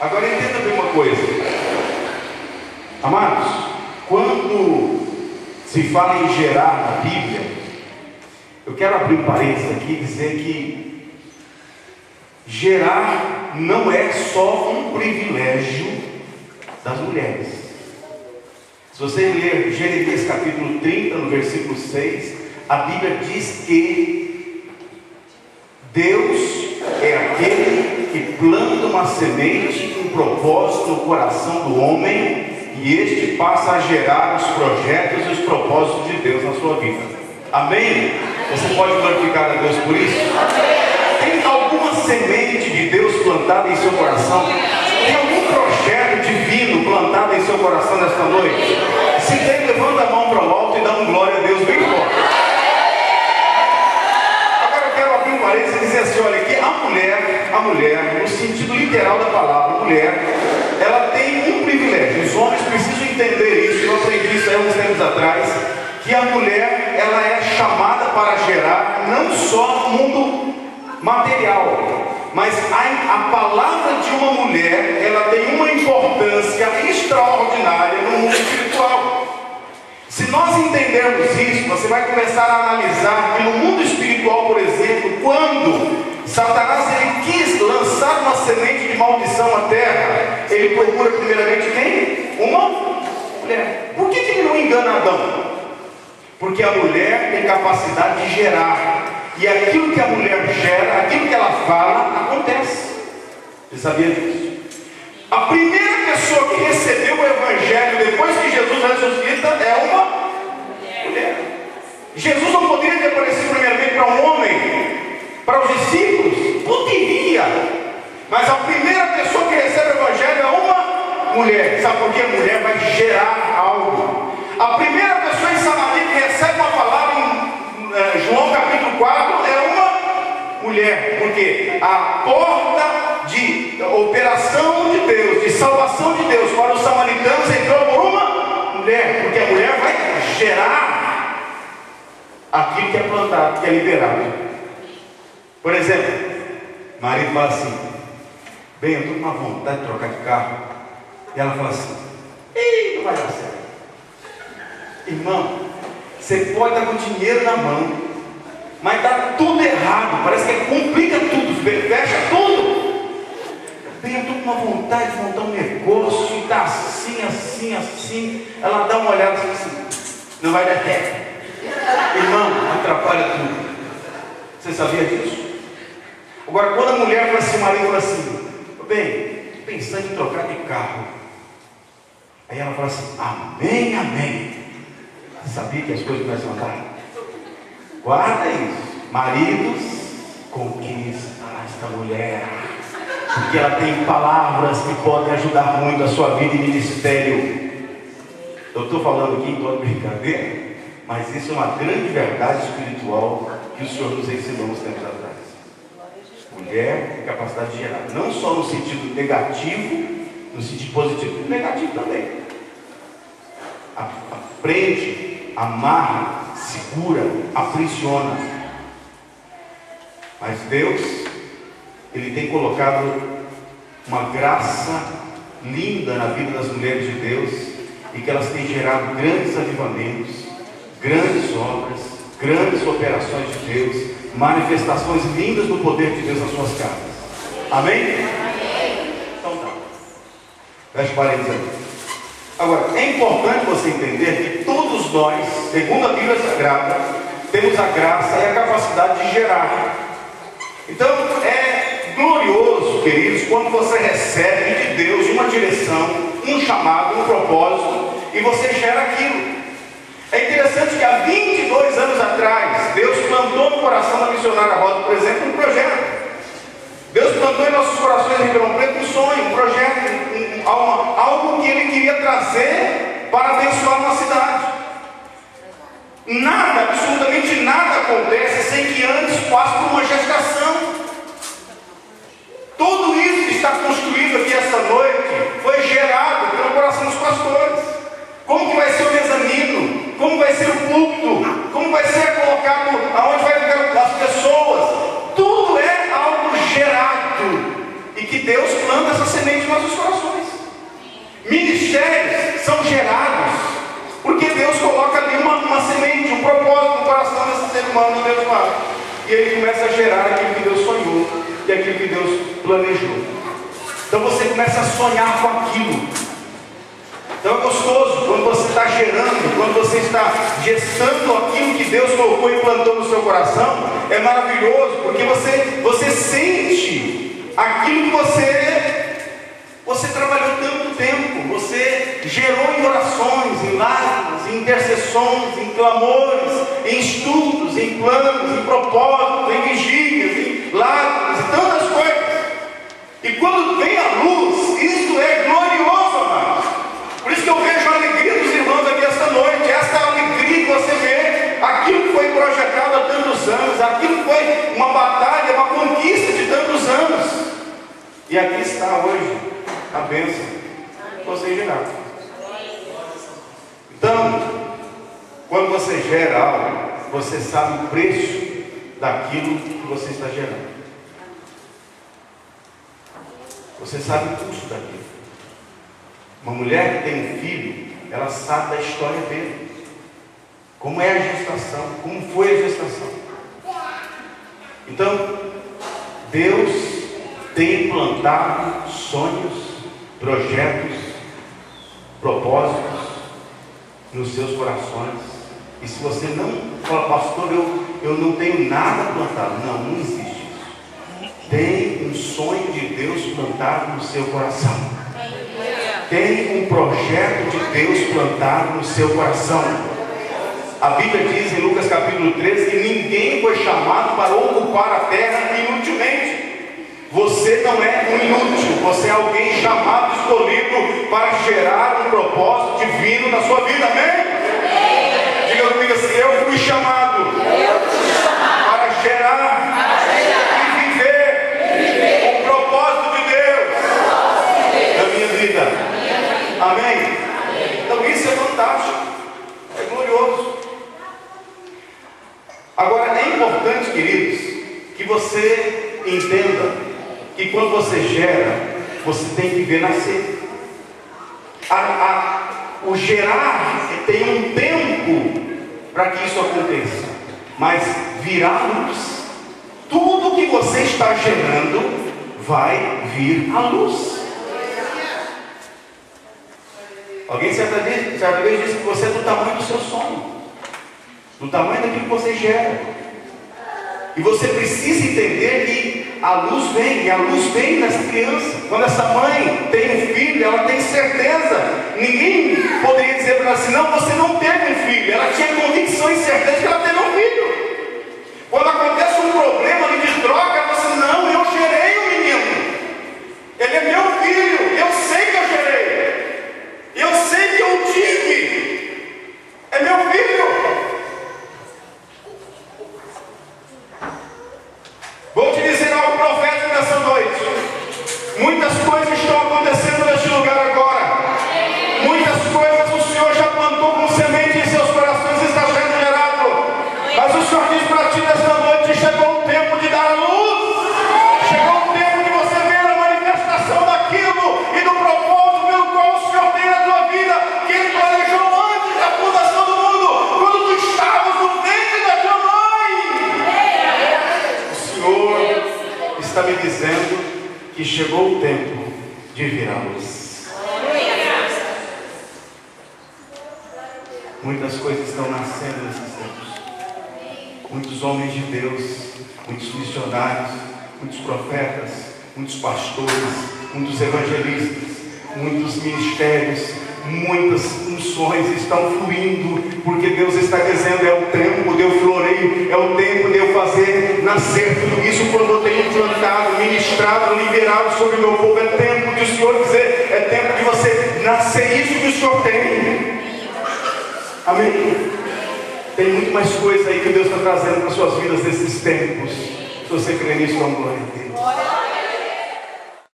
Agora entenda bem uma coisa, amados, quando se fala em gerar na Bíblia, eu quero abrir um parênteses aqui e dizer que gerar não é só um privilégio das mulheres. Se você ler Jeremias capítulo 30, no versículo 6, a Bíblia diz que Deus é aquele que planta uma semente com propósito no coração do homem, e este passa a gerar os projetos e os propósitos de Deus na sua vida. Amém? Você pode glorificar a Deus por isso? Tem alguma semente de Deus plantada em seu coração? Tem algum projeto divino plantado em seu coração nesta noite? Se tem, levanta a mão para o alto e dá um glória a Deus bem forte. Agora eu quero abrir um parênteses e dizer assim, olha, que a mulher, no sentido literal da palavra, mulher, ela tem um privilégio. Os homens precisam entender isso. Eu aprendi isso aí uns tempos atrás, que a mulher, ela é chamada para gerar não só no mundo material, mas a palavra de uma mulher, ela tem uma importância extraordinária no mundo espiritual. Se nós entendermos isso, você vai começar a analisar que no mundo espiritual, por exemplo, quando Satanás ele quis lançar uma semente de maldição à terra, ele procura primeiramente quem? Uma mulher. Por que ele não engana Adão? Porque a mulher tem capacidade de gerar. E aquilo que a mulher gera, aquilo que ela fala, acontece. Você sabia disso? A primeira pessoa que recebeu o Evangelho depois que Jesus ressuscita é uma mulher. Jesus não poderia ter aparecido primeiramente para um homem, para os discípulos? Poderia. Mas a primeira pessoa que recebe o Evangelho é uma mulher. Sabe por quê? A mulher vai gerar algo. A primeira pessoa em Samaria que recebe uma palavra em João capítulo 4 é uma mulher, porque a porta de operação de Deus, de salvação de Deus para os samaritanos entrou por uma mulher, porque a mulher vai gerar aquilo que é plantado, que é liberado. Por exemplo, o marido fala assim, bem, eu estou com uma vontade de trocar de carro, e ela fala assim, ih, não vai dar certo. Irmão, você pode estar com dinheiro na mão, mas dá tudo errado, parece que complica tudo, fecha tudo. Bem, eu estou com uma vontade de montar um negócio, e está assim, assim, assim. Ela dá uma olhada assim, não vai dar certo. Irmão, atrapalha tudo. Você sabia disso? Agora, quando a mulher fala assim, o marido fala assim, bem, estou pensando em trocar de carro. Aí ela fala assim, amém, amém. Sabia que as coisas começam a andar? Guarda isso. Maridos, conquista esta mulher, porque ela tem palavras que podem ajudar muito a sua vida e ministério. Eu estou falando aqui em toda brincadeira, mas isso é uma grande verdade espiritual que o Senhor nos ensinou uns tempos atrás. Mulher tem capacidade de gerar, não só no sentido negativo, no sentido positivo, negativo também. Prende, amarra, segura, aprisiona. Mas Deus, Ele tem colocado uma graça linda na vida das mulheres de Deus, e que elas têm gerado grandes avivamentos, grandes obras, grandes operações de Deus, manifestações lindas do poder de Deus nas suas casas. Amém? Então tá. Feche parênteses aí. Agora, é importante você entender que todos nós, segundo a Bíblia Sagrada, temos a graça e a capacidade de gerar. Então, é glorioso, queridos, quando você recebe de Deus uma direção, um chamado, um propósito, e você gera aquilo. É interessante que há 22 anos atrás, Deus plantou no coração da missionária Rosa, por exemplo, um projeto. Deus plantou em nossos corações em Ribeirão Preto um sonho, um projeto, algo que Ele queria trazer para abençoar uma cidade. Nada, absolutamente nada acontece sem que antes passe por uma gestação. Tudo isso que está construído aqui esta noite foi gerado pelo coração dos pastores. Como que vai ser o mezanino? Como vai ser o púlpito? Como vai ser colocado, aonde vai ficar as pessoas? Tudo é algo gerado. e que Deus planta essa semente nos nossos corações. Ministérios são gerados porque Deus coloca ali uma semente, um propósito no coração desse ser humano abençoado. E ele começa a gerar aquilo que Deus sonhou e aquilo que Deus planejou. Então você começa a sonhar com aquilo. Então é gostoso quando você está gerando, quando você está gestando aquilo que Deus colocou e plantou no seu coração. É maravilhoso porque você sente aquilo que você trabalhou tanto tempo, você gerou em orações, em lágrimas, em intercessões, em clamores, em estudos, em planos, em propósitos, em vigílias, em lágrimas e tantas coisas. E quando vem a luz, isso é glorioso, amados. Por isso que eu vejo a alegria dos irmãos aqui esta noite. Esta é a alegria que você vê aquilo que foi projetado há tantos anos, aquilo que foi uma batalha, uma conquista de tantos anos. E aqui está hoje a bênção que você gerar. Então, quando você gera algo, você sabe o preço daquilo que você está gerando. Você sabe o custo daquilo. Uma mulher que tem um filho, ela sabe da história dele. Como é a gestação, como foi a gestação. Então, Deus tem implantado sonhos, projetos, propósitos nos seus corações. E se você não fala, pastor, eu não tenho nada plantado. Não existe isso. Tem um sonho de Deus plantado no seu coração. Tem um projeto de Deus plantado no seu coração. A Bíblia diz em Lucas capítulo 13 que ninguém foi chamado para ocupar a terra inutilmente. Você não é um inútil, você é alguém chamado, escolhido para gerar um propósito divino na sua vida, amém? Diga comigo assim: eu fui chamado para gerar e viver o propósito de Deus na minha vida, amém? Então isso é fantástico, é glorioso. Agora é importante, queridos, que você entenda que quando você gera, você tem que ver nascer. O gerar tem um tempo para que isso aconteça, mas virá luz. Tudo que você está gerando vai vir à luz. Alguém certa vez disse que você é do tamanho do seu sonho, do tamanho daquilo que você gera. E você precisa entender que a luz vem, e a luz vem nessa criança. Quando essa mãe tem um filho, ela tem certeza. Ninguém poderia dizer para ela assim: não, você não teve um filho. Ela tinha convicção e certeza que ela teve um filho. Quando acontece um problema ali de troca, ela fala assim: não, eu gerei o menino. Ele é meu filho. Eu sei que eu gerei. Eu sei que eu tive. É meu filho. Vou te dizer algo profético nessa noite. Muitas coisas estão acontecendo neste lugar agora. Muitas coisas o Senhor já plantou com semente em seus corações e está sendo gerado. Mas o Senhor diz para ti nesta noite: chegou o tempo de dar a luz. Chegou o tempo de você ver a manifestação daquilo e do propósito pelo qual o Senhor tem na tua vida, que Ele planejou antes da fundação do mundo, quando tu estavas no ventre da tua mãe. O Senhor está me dizendo que chegou o tempo de vir à luz. Muitas coisas estão nascendo nesses tempos. Muitos homens de Deus, muitos missionários, muitos profetas, muitos pastores, muitos evangelistas, muitos ministérios, muitas unções estão fluindo, porque Deus está dizendo: é o tempo de eu floreio, é o tempo de eu fazer nascer tudo isso quando eu tenho plantado, ministrado, liberado sobre o meu povo. É tempo de o Senhor dizer, é tempo de você nascer isso que o Senhor tem. Amém? Tem muito mais coisa aí que Deus está trazendo para as suas vidas nesses tempos. Se você crê nisso, dá glória a Deus.